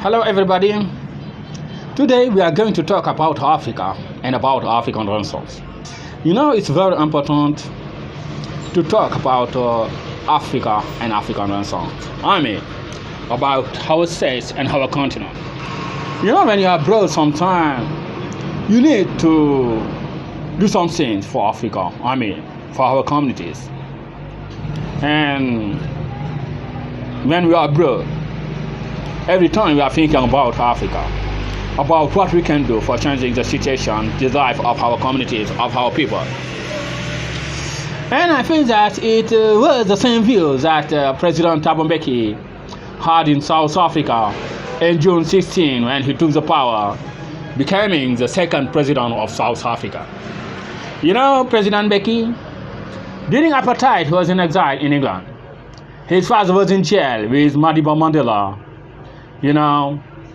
Hello, everybody. Today we are going to talk about Africa and about African Renaissance. It's very important to talk about Africa and African Renaissance. About our states and our continent. When you are abroad sometime, you need to do some things for Africa. For our communities. And when we are abroad, every time we are thinking about Africa, about what we can do for changing the situation, the life of our communities, of our people. And I think that it was the same view that President Thabo Mbeki had in South Africa in June 16 when he took the power, becoming the second president of South Africa. President Mbeki, during apartheid, was in exile in England. His father was in jail with Madiba Mandela.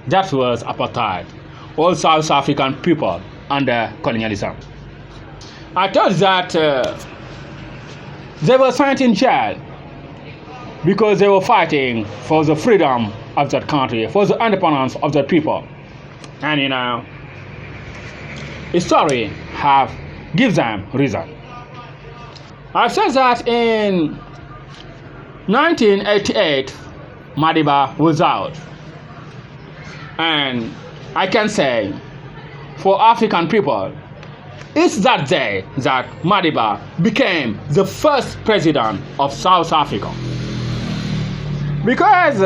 That was apartheid. All South African people under colonialism. I thought that they were sent in jail because they were fighting for the freedom of that country, for the independence of the people. And history gives them reason. I said that in 1988, Madiba was out. And I can say, for African people, it's that day that Madiba became the first president of South Africa. Because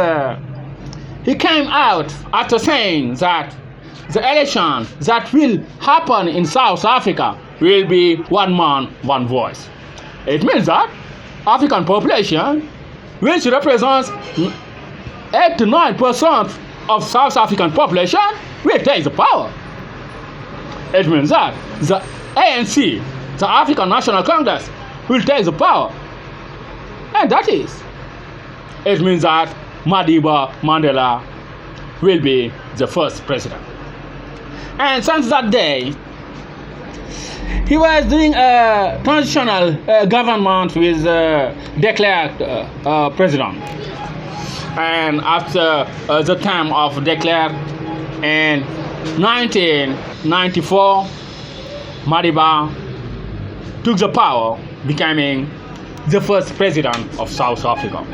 he came out after saying that the election that will happen in South Africa will be one man, one voice. It means that African population, which represents 8 to 9% of South African population, will take the power. It means that the ANC, the African National Congress, will take the power. And it means that Madiba Mandela will be the first president. And since that day, he was doing a transitional government with de Klerk president. And after the time of de Klerk in 1994, Madiba took the power, becoming the first president of South Africa.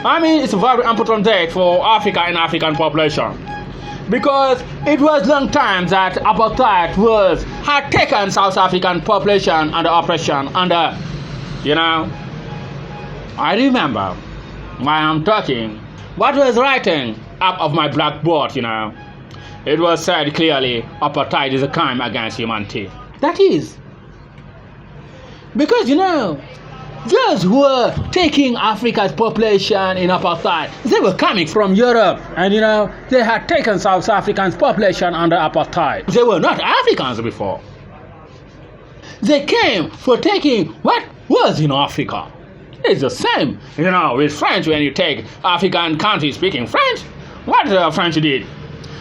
It's a very important date for Africa and African population. Because it was long time that apartheid had taken South African population under oppression, I remember while I'm talking, what was writing up of my blackboard, it was said clearly, apartheid is a crime against humanity. That is. Because, those who were taking Africa's population in apartheid, they were coming from Europe. And, they had taken South Africa's population under apartheid. They were not Africans before. They came for taking what was in Africa. It's the same, with French. When you take African countries speaking French, what the French did?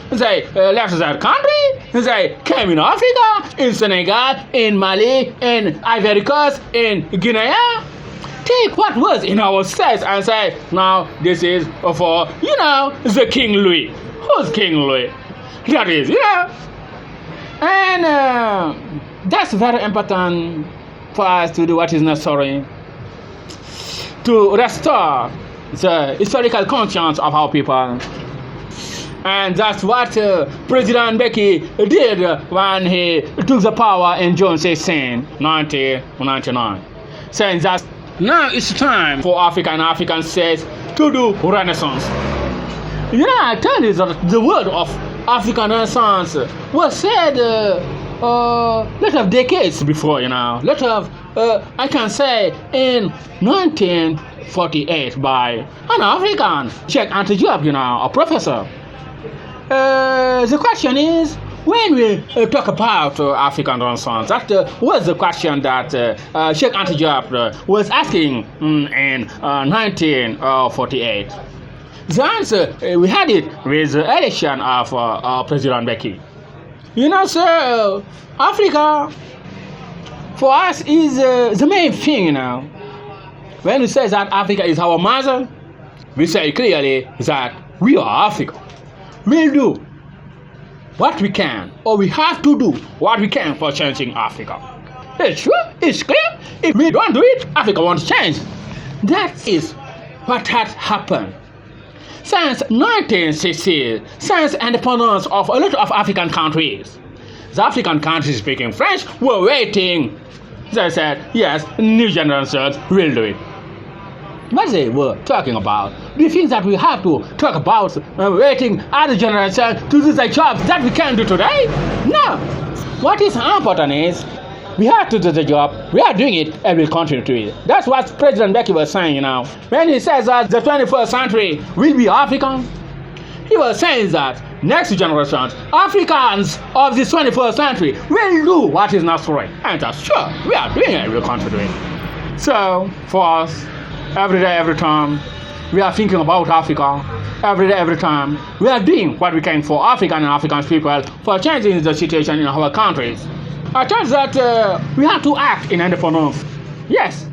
They left that country. They came in Africa, in Senegal, in Mali, in Ivory Coast, in Guinea. Take what was in our states and say, now this is for, the King Louis. Who's King Louis? That is, And that's very important for us to do what is necessary to restore the historical conscience of our people. And that's what President Mbeki did when he took the power in June 16, 1999. Saying that now it's time for Africa and African states to do Renaissance. I tell you that the word of African Renaissance was said a lot of decades before, I can say in 1948 by an African, Cheikh Anta Diop, a professor. The question is, when we talk about African Renaissance, that was the question that Cheikh Anta Diop was asking in 1948. The answer, we had it with the election of President Mbeki. Sir, Africa, for us, is the main thing, When we say that Africa is our mother, we say clearly that we are Africa. we'll do what we can, or we have to do what we can for changing Africa. It's true, it's clear. If we don't do it, Africa won't change. That is what has happened. Since 1960, since independence of a lot of African countries, the African countries speaking French were waiting. They said, yes, new generations will do it. What they were talking about? Do you think that we have to talk about waiting other generations to do the jobs that we can do today? No. What is important is we have to do the job. We are doing it and we'll continue to do it. That's what President Mbeki was saying now. When he says that the 21st century will be African, he was saying that next generations, Africans of the 21st century, will do what is necessary. And that's sure, we are doing it and we'll continue to do it. So, for us, every day, every time, we are thinking about Africa. Every day, every time, we are doing what we can for African and African people for changing the situation in our countries. I thought that we have to act in independence. Yes,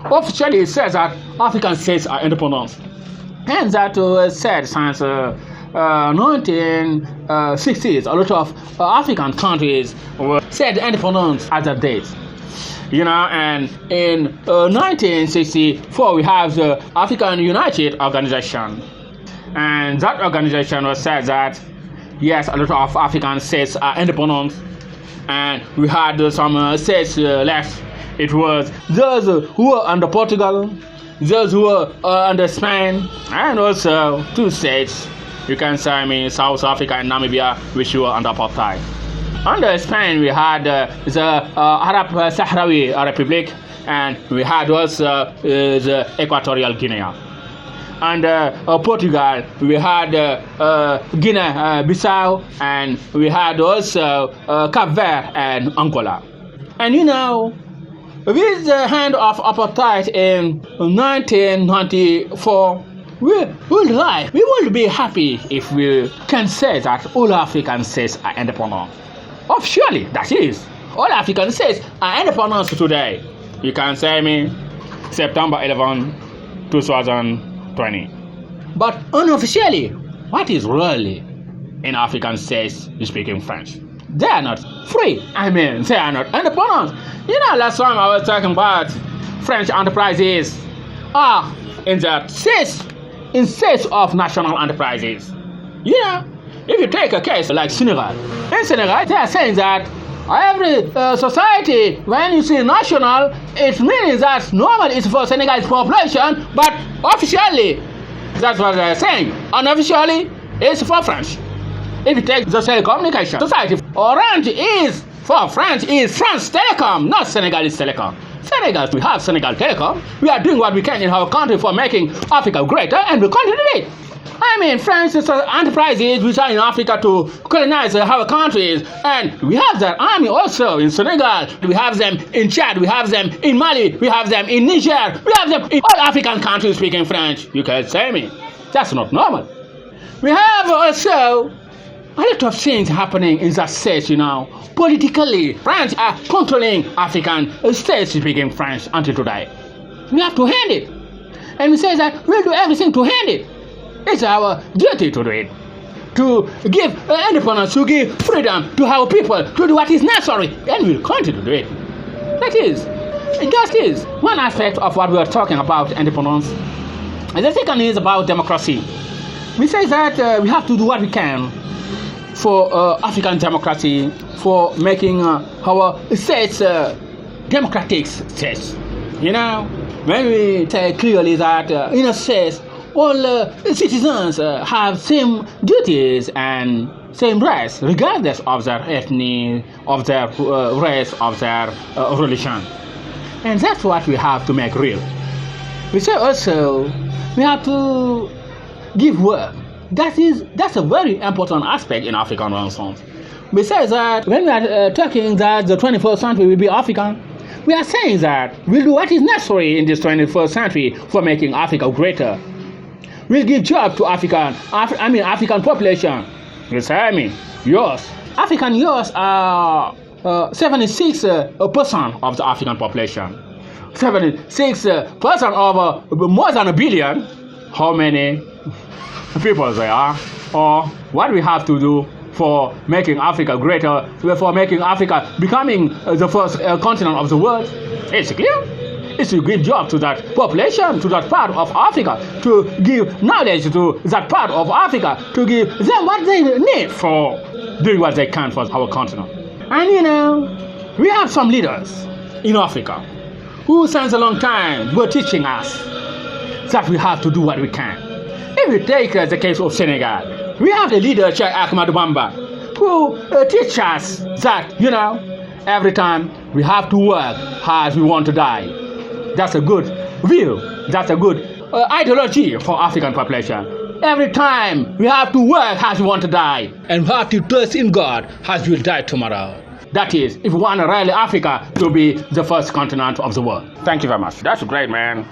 officially it says that African states are independent. And that was said since 1960s. A lot of African countries were said independence at that date. You know, and in 1964 we have the African United Organization, and that organization was said that yes, a lot of African states are independent, and we had some states left. It was those who were under Portugal, those who were under Spain, and also two states, you can say, I mean, South Africa and Namibia, which were under apartheid. Under Spain, we had the Arab Sahrawi Republic, and we had also the Equatorial Guinea. Under Portugal, we had Guinea-Bissau, and we had also Cape Verde and Angola. And you know, with the end of apartheid in 1994, we would be happy if we can say that all African states are independent. Officially, that is, all African states are independent today. You can say me September 11, 2020. But unofficially, what is really in African states speaking French? They are not free. I mean, they are not independent. You know, last time I was talking about French enterprises are in the states of national enterprises. You know, if you take a case like Senegal, in Senegal they are saying that every society, when you say national, it means that normally it's for Senegal's population, but officially, that's what they are saying. Unofficially, it's for French. If you take the telecommunication society, Orange is for France, is France Telecom, not Senegalese Telecom. Senegal, we have Senegal Telecom. We are doing what we can in our country for making Africa greater, and we continue to do it. I mean, French enterprises which are in Africa to colonize our countries, and we have that army also in Senegal. We have them in Chad, we have them in Mali, we have them in Niger, we have them in all African countries speaking French. You can say me, that's not normal. We have also a lot of things happening in that state, you know. Politically, France are controlling African states speaking French until today. We have to hand it. And we say that we'll do everything to hand it. It's our duty to do it. To give independence, to give freedom to our people, to do what is necessary, and we'll continue to do it. That is one aspect of what we are talking about, independence. And the second is about democracy. We say that we have to do what we can for African democracy, for making our states democratic states. You know, when we say clearly that in a state, all citizens have same duties and same rights, regardless of their ethnic, of their race, of their religion. And that's what we have to make real. We say also we have to give work. That's a very important aspect in African Renaissance. We say that when we are talking that the 21st century will be African, we are saying that we'll do what is necessary in this 21st century for making Africa greater. We'll give jobs to African population. You say, I mean, yours. African youths are 76% of the African population. 76% of more than a billion. How many people they are? or what we have to do for making Africa greater, for making Africa becoming the first continent of the world. It's clear. It's to give job to that population, to that part of Africa, to give knowledge to that part of Africa, to give them what they need for doing what they can for our continent. And we have some leaders in Africa who since a long time were teaching us that we have to do what we can. If we take the case of Senegal, we have the leader Cheikh Ahmadou Bamba who teach us that, every time we have to work as we want to die. That's a good view. That's a good ideology for African population. Every time we have to work as we want to die, and we have to trust in God as we will die tomorrow. That is, if we want really Africa to be the first continent of the world. Thank you very much. That's great, man.